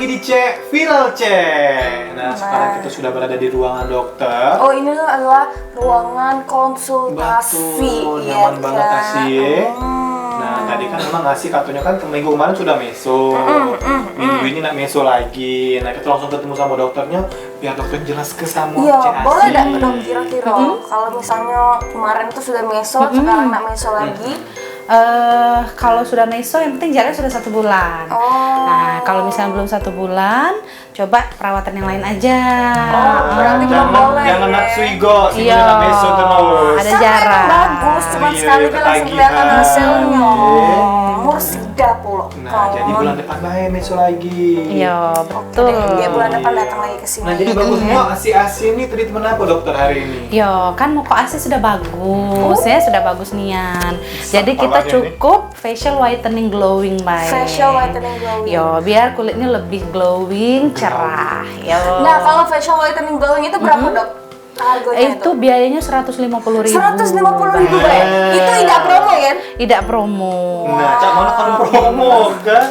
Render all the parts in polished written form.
lagi di Cek Viral Cek. Nah, sekarang kita sudah berada di ruangan dokter. Oh, ini adalah ruangan konsultasi. Betul, nyaman banget kasih. Nah, tadi kan memang ngasih kartunya kan minggu kemarin sudah meso. Minggu ini nak meso lagi. Nah, kita langsung ketemu sama dokternya biar dokter jelas ke sama Iya, Cek boleh Asi. enggak dong kira-kira kalau misalnya kemarin tuh sudah meso, sekarang nak meso lagi. Kalau sudah meso yang penting jaraknya sudah 1 bulan. Nah, kalau misalnya belum 1 bulan, coba perawatan yang lain aja. Berarti belum boleh. Jangan nak suigo, sini Iya. nak meso terus. Ada Sama jarak. emang bagus, cuma Iya, sekali langsung ketagihan. kelihatan hasilnya. Iya. Mursida pula. Nah, jadi bulan depan bae meso lagi. Iya, betul. Dia bulan depan datang lagi ke sini. Nah, jadi bagusnya asi-asi ini treatment apa dokter hari ini? Yo, kan muka ASI sudah bagus ya, sudah bagus nian. Jadi kita Apanya cukup facial whitening glowing, Bay. Facial whitening glowing. Yo, biar kulitnya lebih glowing, cerah. Yo. Nah, kalau facial whitening glowing itu berapa, Dok? Harganya itu biayanya 150.000. 150.000 Bay. Itu tidak promo ya? Tidak promo. Nah, Cak mana kan promo kan?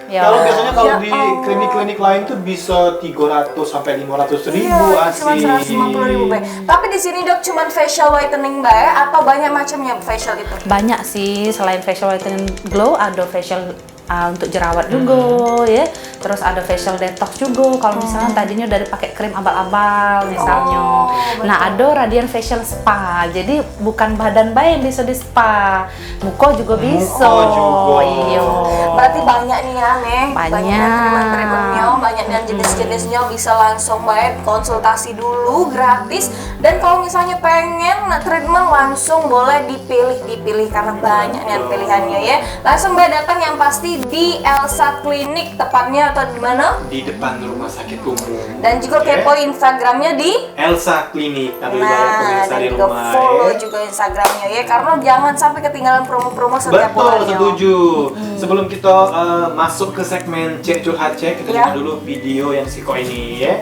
Ya. Kalau biasanya kalau Ya di ampun. klinik-klinik lain tuh bisa 300 sampai 500.000 Iya, asi. cuma 150.000 Bay. Tapi di sini Dok cuman facial whitening Bay atau banyak macamnya facial itu? Banyak sih, selain facial whitening glow ada facial untuk jerawat juga ya. Terus ada facial detox juga kalau misalnya tadinya udah dipakai krim abal-abal misalnya. Nah, ada radiant facial spa. Jadi bukan badan bayi yang bisa di spa, muka juga bisa. juga. Iya. Berarti banyak nih ya, nih. Banyak. treatment-treatmentnya, banyak dan jenis-jenisnya, bisa langsung baik konsultasi dulu gratis. Dan kalau misalnya pengen treatment langsung boleh dipilih karena banyak nih pilihannya ya. Langsung baik datang yang pasti di Elsa Klinik, tepatnya atau di mana? Di depan rumah sakit umum. Dan juga Oke. kepo Instagramnya di Elsa Klinik. Nanti Nah, pemirsa dan di juga rumah. follow ya. juga Instagramnya ya, karena jangan sampai ketinggalan promo-promo setiap Betul, bulannya. setuju. Sebelum kita masuk ke segmen Cek Curhat Cek, kita Ya. dengar dulu video yang Siko ini ya.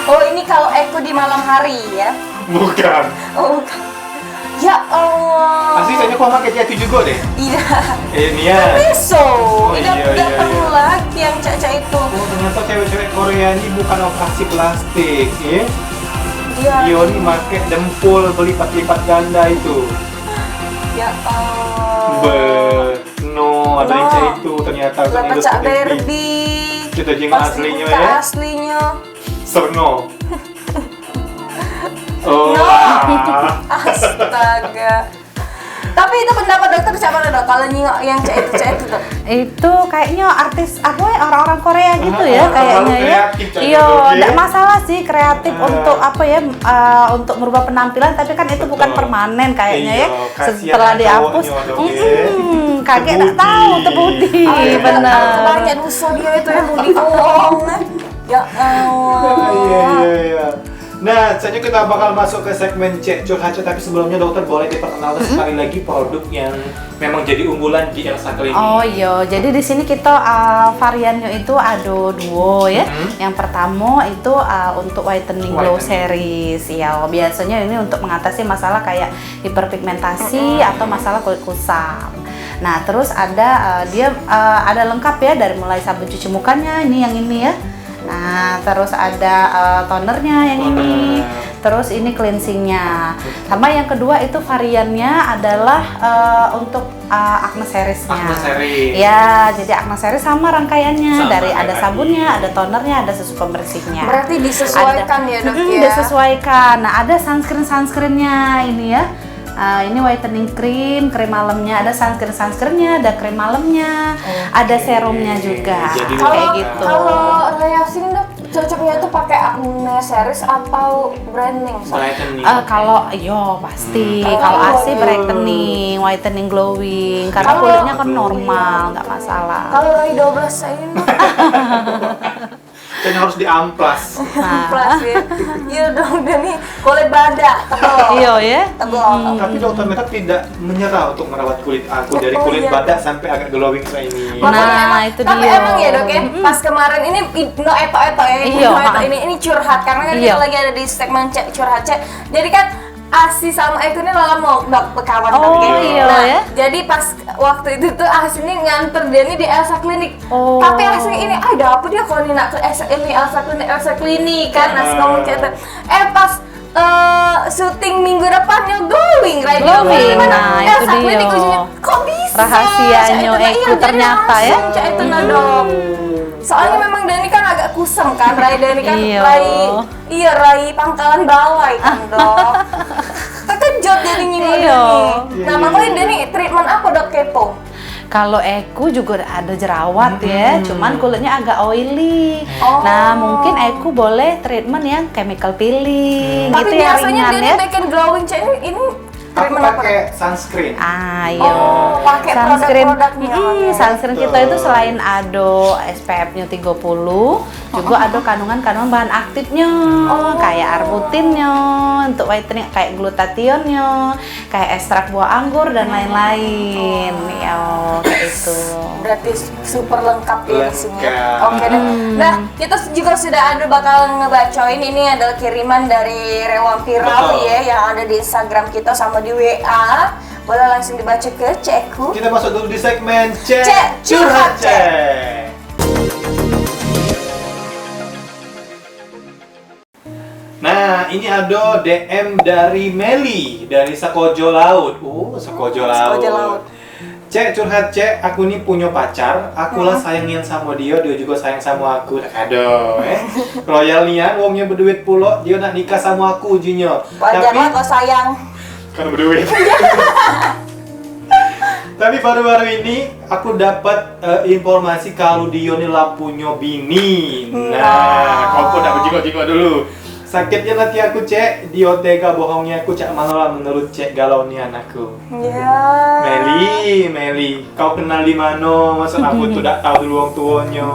Oh, ini kalau Eko di malam hari ya? Bukan. Oh, bukan. Ya Allah. Asli kayaknya kok pakai hati juga deh. Iya. Ini ya. Beso. Oh, Tidak iya, perlu iya. lagi yang caca itu. Oh, ternyata cewek-cewek Korea ini bukan operasi plastik ya. Iya. Dia ini pakai dempul berlipat-lipat ganda itu. Ya Allah. No, ada yang kayak itu ternyata. Lah Kan pecah endoskopi. Derby. Kita jenguk Pas aslinya dibuka ya. aslinya. Serno. Oh. No. Astaga. Tapi itu pendapat dokter siapa dok? Kalau nyingok yang cek itu dok? Itu kayaknya artis apa ya, orang-orang Korea gitu ya kayaknya ya. Kreatif, Cak, Iya, Dok, ya. enggak masalah sih kreatif untuk apa ya, untuk merubah penampilan, tapi kan itu bukan Betul. permanen kayaknya Iya, ya. kasihan Setelah yang dihapus, cowoknya, Dok, ya. kakek enggak tahu terbudi. Benar. Banyak dosa dia itu yang mau diomong. Ya Allah. Iya. Nah, selanjutnya kita bakal masuk ke segmen Cek Curhat Cek, tapi sebelumnya dokter boleh diperkenalkan sekali lagi produk yang memang jadi unggulan di Elsa Klinik. Oh iya, jadi di sini kita variannya itu ada dua ya. Yang pertama itu untuk whitening glow series. Ya, biasanya ini untuk mengatasi masalah kayak hiperpigmentasi atau masalah kulit kusam. Nah, terus ada dia ada lengkap ya, dari mulai sabun cuci mukanya ini yang ini ya. Nah, terus ada tonernya yang ini. Terus ini cleansingnya. Sama yang kedua itu variannya adalah untuk acne seriesnya. Acne series. Ya, jadi acne series sama rangkaiannya. Sama Dari kayak ada tadi. sabunnya, ada tonernya, ada susu pembersihnya. Berarti disesuaikan ya dok ya? Disesuaikan. Nah, ada sunscreen-sunscreennya ini ya. Ini whitening cream malamnya, ada sunscreen-sunscreennya, ada krim malamnya, ada serumnya juga. Jadi Kayak gitu. Kalau Reasin dok cocoknya itu pakai acne series atau branding? Brightening. Kalau yo pasti Hmm. kalau Oh, ASI iya. brightening, whitening, glowing karena Kalau- kulitnya kan normal, nggak masalah. Kalau Rai 12 saya ini Dan harus diamplas. plus ya. Iya dong, udah nih kulit badak tebal. Iya ya. Tebal. Tapi dokter Meta tidak menyerah untuk merawat kulit aku dari Oh, kulit iya. badak sampai agak glowing kayak ini. Nah, Makanya emang, itu tapi dia. emang ya dok ya, pas kemarin ini no eto ya, Iya, no eto ha. ini curhat karena kan Iya. kita lagi ada di segmen curhat cek. Jadi kan Asi sama Eko ini lama berkawan Oh, kan, iya, nah, ya. jadi pas waktu itu tuh Asi ini nganter dia nih di Elsa Klinik. Oh. Tapi Asi ini ada apa dia kalau ini nak ke Elsa Klinik kan Asi ngomong kayak pas syuting minggu depannya glowing, right? Glowing, nah, itu Elsa dia. Klinik ujungnya, kok bisa? Rahasianya Eko ternyata ya. Cak itu nah dok. Soalnya memang Dani kan agak kusem kan, Rai Dani kan Iya. Rai pangkalan bawah kan dok. Terkejut jadi nyinggung Iya. Dani. Nah makanya Dani treatment apa dok kepo? Kalau Eko juga ada jerawat ya, cuman kulitnya agak oily. Oh. Nah, mungkin Eko boleh treatment yang chemical peeling. Tapi itu yang biasanya ringan Dani ya. bikin glowing cak ini Aku treatment apa? pakai sunscreen. Ayo. Oh, pakai produk-produknya. Sunscreen kita itu selain ada SPF-nya 30, juga ada kandungan-kandungan bahan aktifnya, kayak arbutinnya, untuk whitening kayak glutathionnya, kayak ekstrak buah anggur dan lain-lain. Ya, kayak itu. Berarti super lengkap ya di sini. Lengkap. Oke deh. Nah, kita juga sudah ada bakal ngebacoin ini adalah kiriman dari Rewang Viral Betul. ya yang ada di Instagram kita sama di WA. Boleh langsung dibaca ke Cekku. Kita masuk dulu di segmen Cek Cek Curhat Curhat Cek. Nah, ini ada DM dari Meli dari Sekojo Laut. Sekojo Laut. Sekojo Laut. Cek curhat cek, aku nih punya pacar, akulah sayangin sama dia juga sayang sama aku. Aduh, royal nian, wongnya berduit pula, dia nak nikah sama aku ujinya. Wajar lah kau sayang. Karena berduit. Tapi baru-baru ini aku dapat informasi kalau dia nih lah punya bini. Nah, kau pun udah berjingok-jingok dulu. Sakitnya nanti aku cek, dia tega bohongnya aku cak malah menurut cek galau nih anakku. Ya. Meli, kau kenal di mana? Masa aku tuh tak tahu dulu orang tuanya.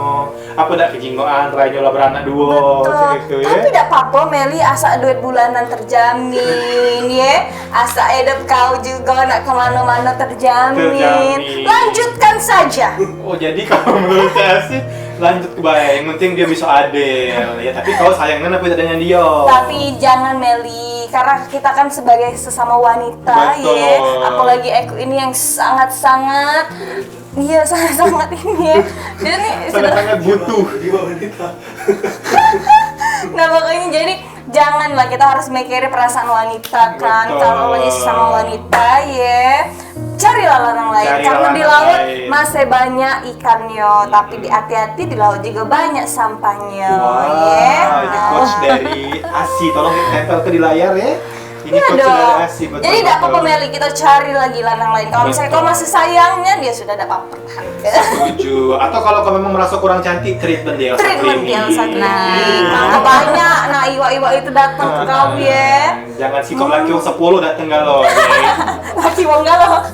Apa dak kejinggoan, Rayo lah beranak dua, gitu ya. Tapi tidak apa-apa, Meli asa duit bulanan terjamin, ya. Asa edep kau juga nak kemana-mana terjamin. Lanjutkan saja. Oh jadi kalau menurut saya sih lanjut ke baik. Yang penting dia bisa adil ya. Tapi kau sayangnya apa adanya dia. Tapi jangan Meli, karena kita kan sebagai sesama wanita, Betul. ya. Apalagi aku ini yang sangat-sangat. Iya, sangat-sangat ini ya. Dia nih Sangat-sangat butuh. Nah makanya jadi janganlah, kita harus mikirin perasaan wanita kan. Betul. Kalau lagi sama wanita ya carilah ladang lain. Carilah Karena di ladang laut lain. masih banyak ikannya, tapi hati-hati di laut juga banyak sampahnya. Ya. Ini quotes dari Asi, tolong ditempel ke di layar ya. Ini Iya quotes dong. dari Asi, betul. Jadi tidak apa-apa betul. Meli, kita cari lagi ladang lain. Kalau misalnya Betul. kau masih sayangnya, dia sudah ada apa-apa. Setuju. Atau kalau kau memang merasa kurang cantik, treatment dia. Treatment dia sakit. Nah. Nah, banyak. Nah, iwa-iwa itu datang ke kau ya. Jangan sikap laki yang 10 dateng galau. Laki wong galau.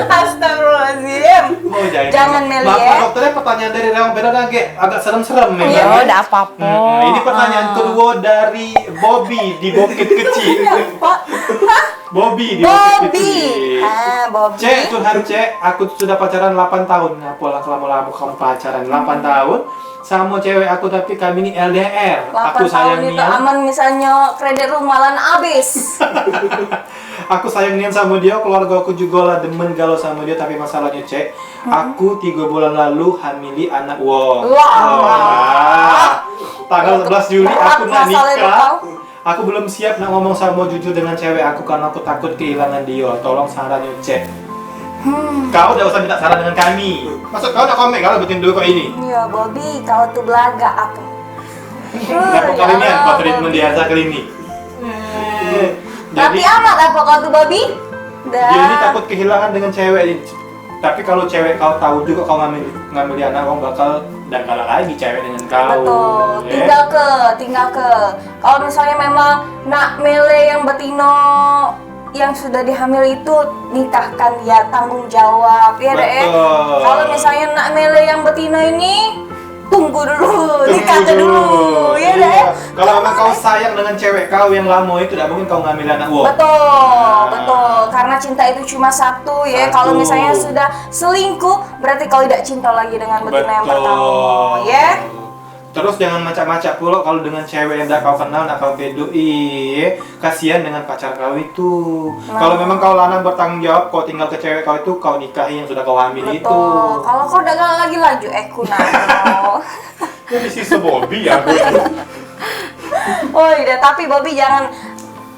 Astagfirullahaladzim. Oh, Jangan Meli Maaf, ya. Pak dokternya pertanyaan dari Reong Beda agak serem-serem nih. Iya, Ya udah apa-apa. Ini pertanyaan kedua dari Bobby di Bukit Kecil. Pak. Hah? Bobby di Bukit Bobby. Kecil. Bobby. Cek, curhat cek, aku sudah pacaran 8 tahun. Ngapalah lama-lama kamu pacaran 8 tahun sama cewek aku, tapi kami ini LDR. 8 Aku tahun itu sayangnya, aman, misalnya kredit rumahan habis. aku sayangnya sama dia, keluarga aku juga lah demen galau sama dia, tapi masalahnya cek, aku 3 bulan lalu hamili anak wong. Wah. Tanggal 11 Juli aku nak Masalah itu nikah. kau. Aku belum siap nak ngomong sama jujur dengan cewek aku karena aku takut kehilangan dia. Tolong sarannya cek. Kau udah usah minta saran dengan kami. Masuk kau nak komen kalau betul dulu kau ini. Iya, Bobby, kau tuh belaga apa? Kenapa kali ini kau treatment di Elsa Klinik? Tapi Jadi amat apa kau tuh, Bobby? dia ini takut kehilangan dengan cewek ini. Tapi kalau cewek kau tahu juga kau ngambil anak, kau bakal dan kalah lagi cewek dengan kau. Betul, Ya. tinggal ke. Kalau misalnya memang nak mele yang betino yang sudah dihamil itu, nikahkan dia, tanggung jawab ya deh. Betul. Kalau misalnya nak mele yang betina ini, tunggu dulu, nikahkan dulu ya deh. Iya. Kalau memang kau sayang dengan cewek kau yang lama itu, tidak mungkin kau ngambil anak wong. Betul, karena cinta itu cuma satu ya. Satu. Kalau misalnya sudah selingkuh, berarti kau tidak cinta lagi dengan betina yang Betul. pertama ya. Terus jangan macak-macak pula kalau dengan cewek yang dah kau kenal, nak kau pedoi, kasihan dengan pacar kau itu. Kalau memang kau lanang bertanggung jawab, kau tinggal ke cewek kau itu, kau nikahi yang sudah kau hamil itu. Betul. Kalau kau udah gak lagi laju, kunano. Jadi si Bobby ya. Oh iya, tapi Bobby jangan,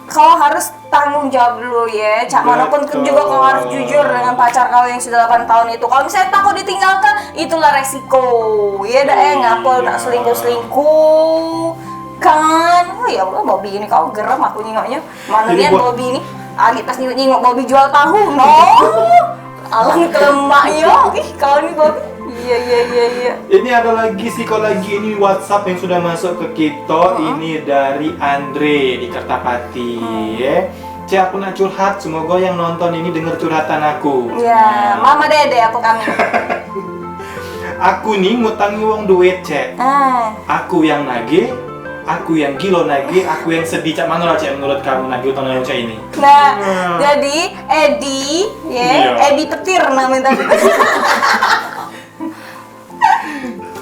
kau harus tanggung jawab dulu ya. Cak manapun juga kau harus jujur dengan pacar kau yang sudah 8 tahun itu. Kalau misalnya takut ditinggalkan, itulah resiko. Ya dah ngapel nak selingkuh kan. Oh ya Allah, Bobby ini kau geram aku nengoknya. Mana lihat Bobby ini? Agi pas nengok Bobby jual tahu, no. Alang kelemaknya. Ih, kau nih Bobby. Iya. Ini ada lagi psikologi ini WhatsApp yang sudah masuk ke kita. Ini dari Andre di Kertapati. Cek, aku nak curhat. Semoga yang nonton ini dengar curhatan aku. Ya, Mama Dede apa kami? Aku nih ngutangi uang duit, Cek. Aku yang nagih, aku yang gilo nagih, aku yang sedih. Cak mana lah, Cek, menurut kamu nagih utang yang Cek ini? Nah, jadi Edi, Edi petir namanya tadi.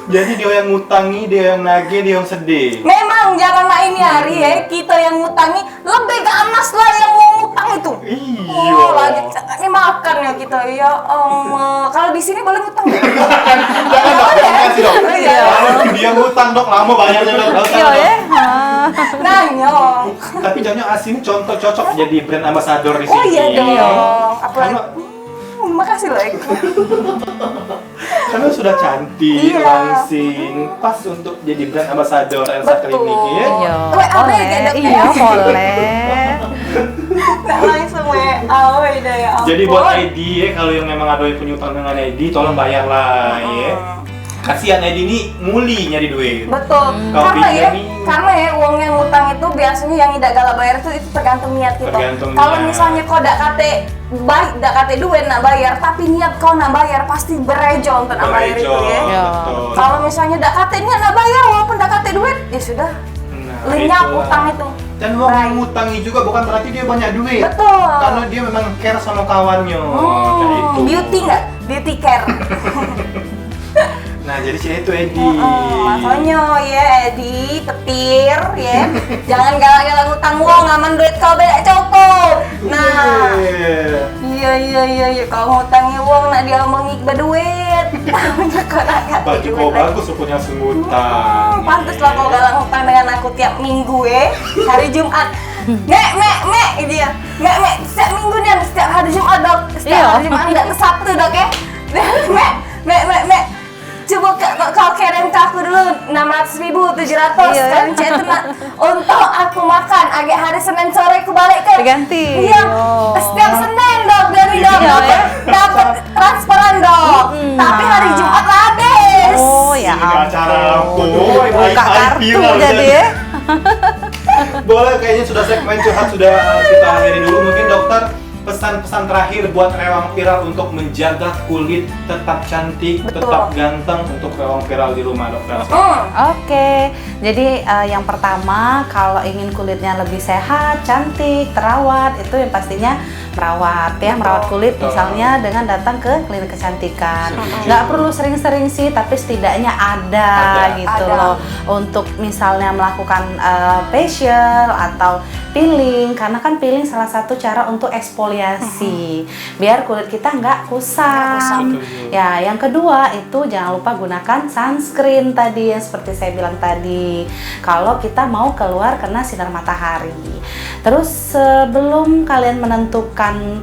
Jadi dia yang ngutangi, dia yang nagih, dia yang sedih. Memang jangan main hari ya, kita yang ngutangi lebih ganas lah yang mau ngutang itu. Iya. Oh, lagi ini makan ya kita ya. Kalau di sini boleh ngutang nggak? Jangan kasih dong. Dia ngutang dok, lama bayarnya dok. Iya ya. Nanya. Tapi jangan asin contoh cocok jadi brand ambassador di sini. Oh iya dong. Apalagi. Makasih loh. Karena sudah cantik, langsing, pas untuk jadi brand ambassador Elsa Klinik ya. Iya. Boleh. Iya boleh. Nah, langsung WA dah ya. Jadi buat ID ya, kalau yang memang ada yang punya utang dengan ID, tolong bayarlah ya. Kasihan ID ini muli nyari duit. Betul. Karena ya uang yang utang itu biasanya yang tidak galak bayar itu tergantung niat kita. Kalau misalnya kau dak kate baik, dak kate duit nak bayar, tapi niat kau nak bayar pasti berejo untuk nak bayar itu ya. Kalau misalnya dak kate niat nak bayar walaupun dak kate duit, ya sudah. Lenyap utang itu. Dan uang yang ngutangi juga bukan berarti dia banyak duit. Betul. Karena dia memang care sama kawannya. Kayak itu. Beauty nggak? Beauty care. Nah, jadi sih itu Edi. Makanya ya Edi, petir ya. Jangan galak-galak ngutang uang, aman duit kau beda cukup. Nah. Iya. Kau ngutangi uang nak dia omongin berduit. Baju kau bagus rupanya sengutang. Pantaslah kau galak ngutang dengan aku tiap minggu ya. Hari Jumat. Mek, gitu ya. Mek, setiap minggu nih, setiap hari Jumat dok. Setiap hari Jumat enggak ke Sabtu dok ya. Mek. Coba kau kirim ke aku dulu 600.700 kan itu untuk aku makan agak hari Senin sore aku balik ke diganti. Iya, setiap Senin dok dari dok dapat transferan dok. Tapi hari Jumat habis. Oh ya. Ini acara aku. Buka kartu jadi ya. Boleh, kayaknya sudah segmen curhat sudah kita akhiri dulu. Mungkin dokter pesan-pesan terakhir buat rewang viral untuk menjaga kulit tetap cantik, tetap ganteng untuk rewang viral di rumah dokter. Oke, jadi yang pertama kalau ingin kulitnya lebih sehat, cantik, terawat, itu yang pastinya merawat ya, merawat kulit misalnya dengan datang ke klinik kecantikan. Nggak perlu sering-sering sih, tapi setidaknya ada gitu loh untuk misalnya melakukan facial atau peeling, karena kan peeling salah satu cara untuk eksfoliasi biar kulit kita nggak kusam. Ya, yang kedua itu jangan lupa gunakan sunscreen tadi yang seperti saya bilang tadi. Kalau kita mau keluar kena sinar matahari. Terus sebelum kalian menentukan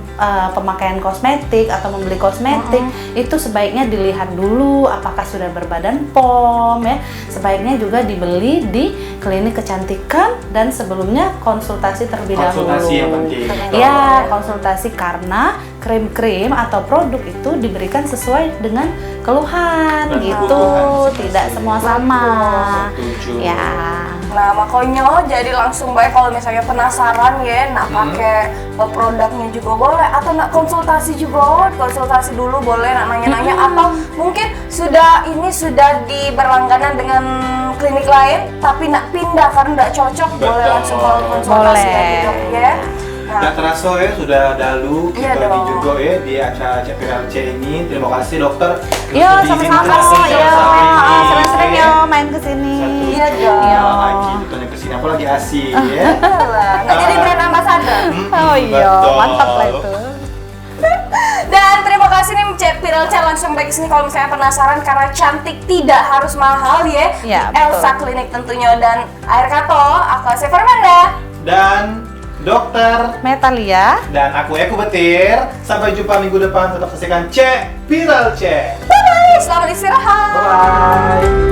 pemakaian kosmetik atau membeli kosmetik, itu sebaiknya dilihat dulu apakah sudah berbadan POM ya. Sebaiknya juga dibeli di klinik kecantikan dan sebelumnya konsultasi terlebih dahulu. Konsultasi yang penting. Ya, konsultasi karena krim-krim atau produk itu diberikan sesuai dengan keluhan dan gitu, tidak semua sama. Ya. Nah, makanya jadi langsung baik kalau misalnya penasaran ya, nak pakai produknya juga boleh atau nak konsultasi juga, konsultasi dulu boleh, nak nanya-nanya atau mungkin sudah berlangganan dengan klinik lain tapi nak pindah karena tidak cocok, boleh langsung kalau konsultasi ya dok ya. Tidak terasa ya, sudah dalu Iya kita lagi dong. juga ya di acara Cek Viral C ini. Terima kasih dokter. Yo, sama-sama. Yo, sering-sering yo ya. main ke sini. Iya dong. Yo. Lagi ditanya ke sini apa lagi asik ya. Alah, nggak jadi brand ambassador. Oh iya, Betul. mantap lah itu. Dan terima kasih nih Cek Viral C, langsung baik kesini kalau misalnya penasaran karena cantik tidak harus mahal ya. Ya, Di Elsa betul. Klinik tentunya. Dan akhir kata, aku Asya Fernanda. Dan dokter Metalia. dan aku Eko Betir. Sampai jumpa minggu depan. Tetap saksikan Cek Viral C. Bye-bye, selamat istirahat. Bye.